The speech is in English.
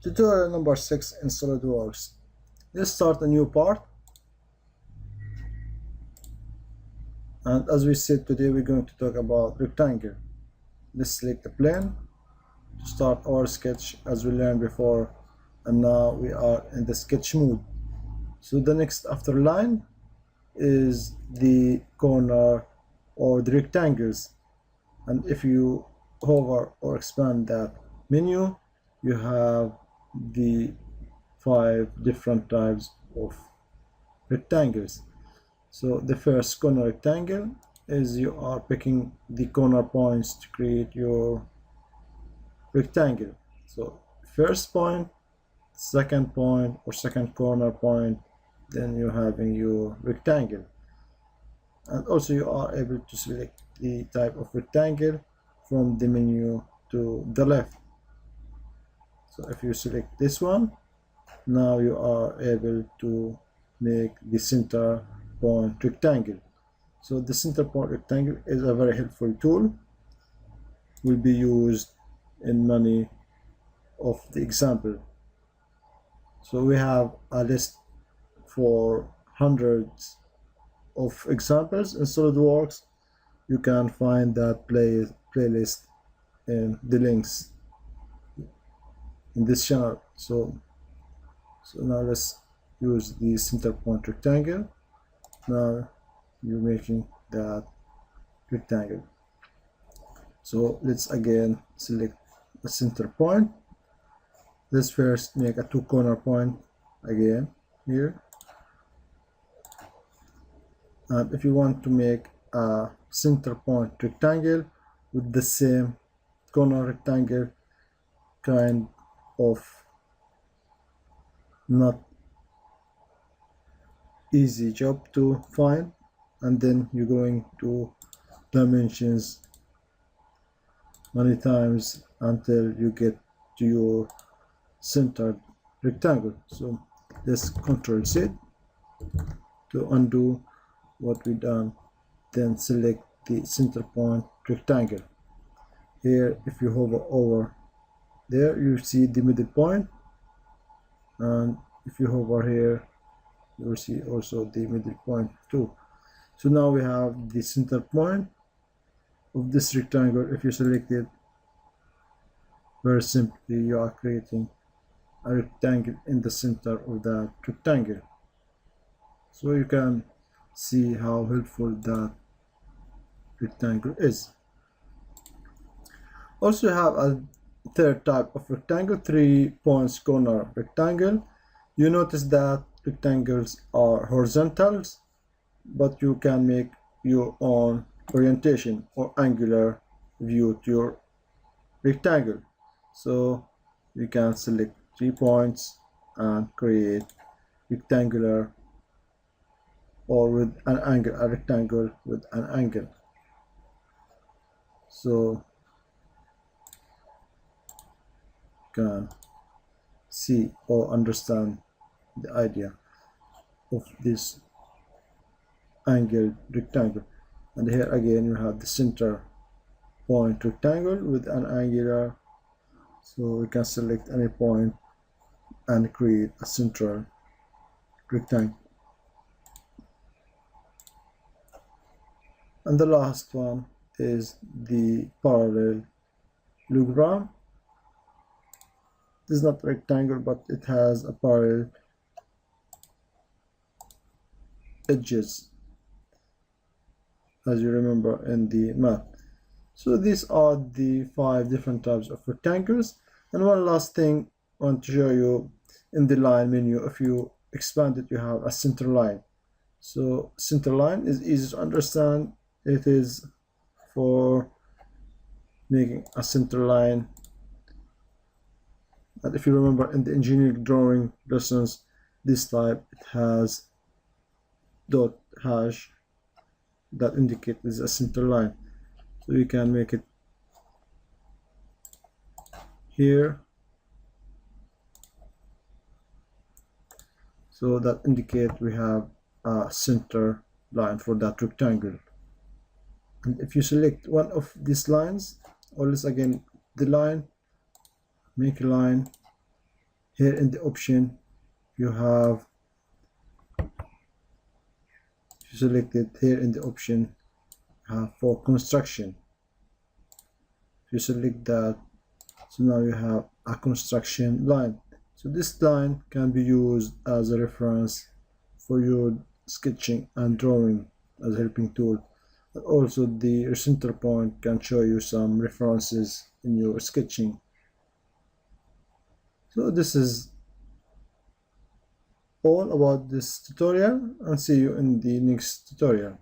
Tutorial number 6 in SolidWorks. Let's start a new part. And as we said, today we're going to talk about rectangle. Let's select the plane to start our sketch as we learned before. And now we are in the sketch mode. So the next after line is the corner or the rectangles. And if you hover or expand that menu, you have the 5 different types of rectangles. So the first corner rectangle is you are picking the corner points to create your rectangle. So first point, second point or second corner point, then you're having your rectangle. And also you are able to select the type of rectangle from the menu to the left. So if you select this one, now you are able to make the center point rectangle. So the center point rectangle is a very helpful tool, will be used in many of the example. So we have a list for hundreds of examples in SolidWorks. You can find that playlist in the links in this channel. So now let's use the center point rectangle. Now you're making that rectangle. So let's again select the center point. Let's first make a 2 corner point again here. And if you want to make a center point rectangle with the same corner rectangle, kind of not easy job to find, and then you're going to dimensions many times until you get to your centered rectangle. So let's Control Z to undo what we done, then select the center point rectangle. Here if you hover over there, you see the middle point, and if you hover here, you will see also the middle point too. So now we have the center point of this rectangle. If you select it, very simply you are creating a rectangle in the center of that rectangle. So you can see how helpful that rectangle is. Also you have a third type of rectangle, 3 points corner rectangle. You notice that rectangles are horizontals, but you can make your own orientation or angular view to your rectangle. So you can select 3 points and create rectangular or with an angle, a rectangle with an angle. So you can see or understand the idea of this angled rectangle. And here again you have the center point rectangle with an angular, so we can select any point and create a central rectangle. And the last one is the parallelogram. This is not a rectangle, but it has a parallel edges, as you remember in the map. So these are the 5 different types of rectangles. And one last thing I want to show you, in the line menu, if you expand it, you have a center line. So center line is easy to understand. It is for making a center line. And if you remember in the engineering drawing lessons, this type, it has dot hash that indicates a center line. So you can make it here, so that indicate we have a center line for that rectangle. And if you select one of these lines, or let's again the line, make a line Here in the option you have, you select it here in the option you have for construction. If you select that, so now you have a construction line. So this line can be used as a reference for your sketching and drawing as a helping tool. And also the center point can show you some references in your sketching. So this is all about this tutorial, and see you in the next tutorial.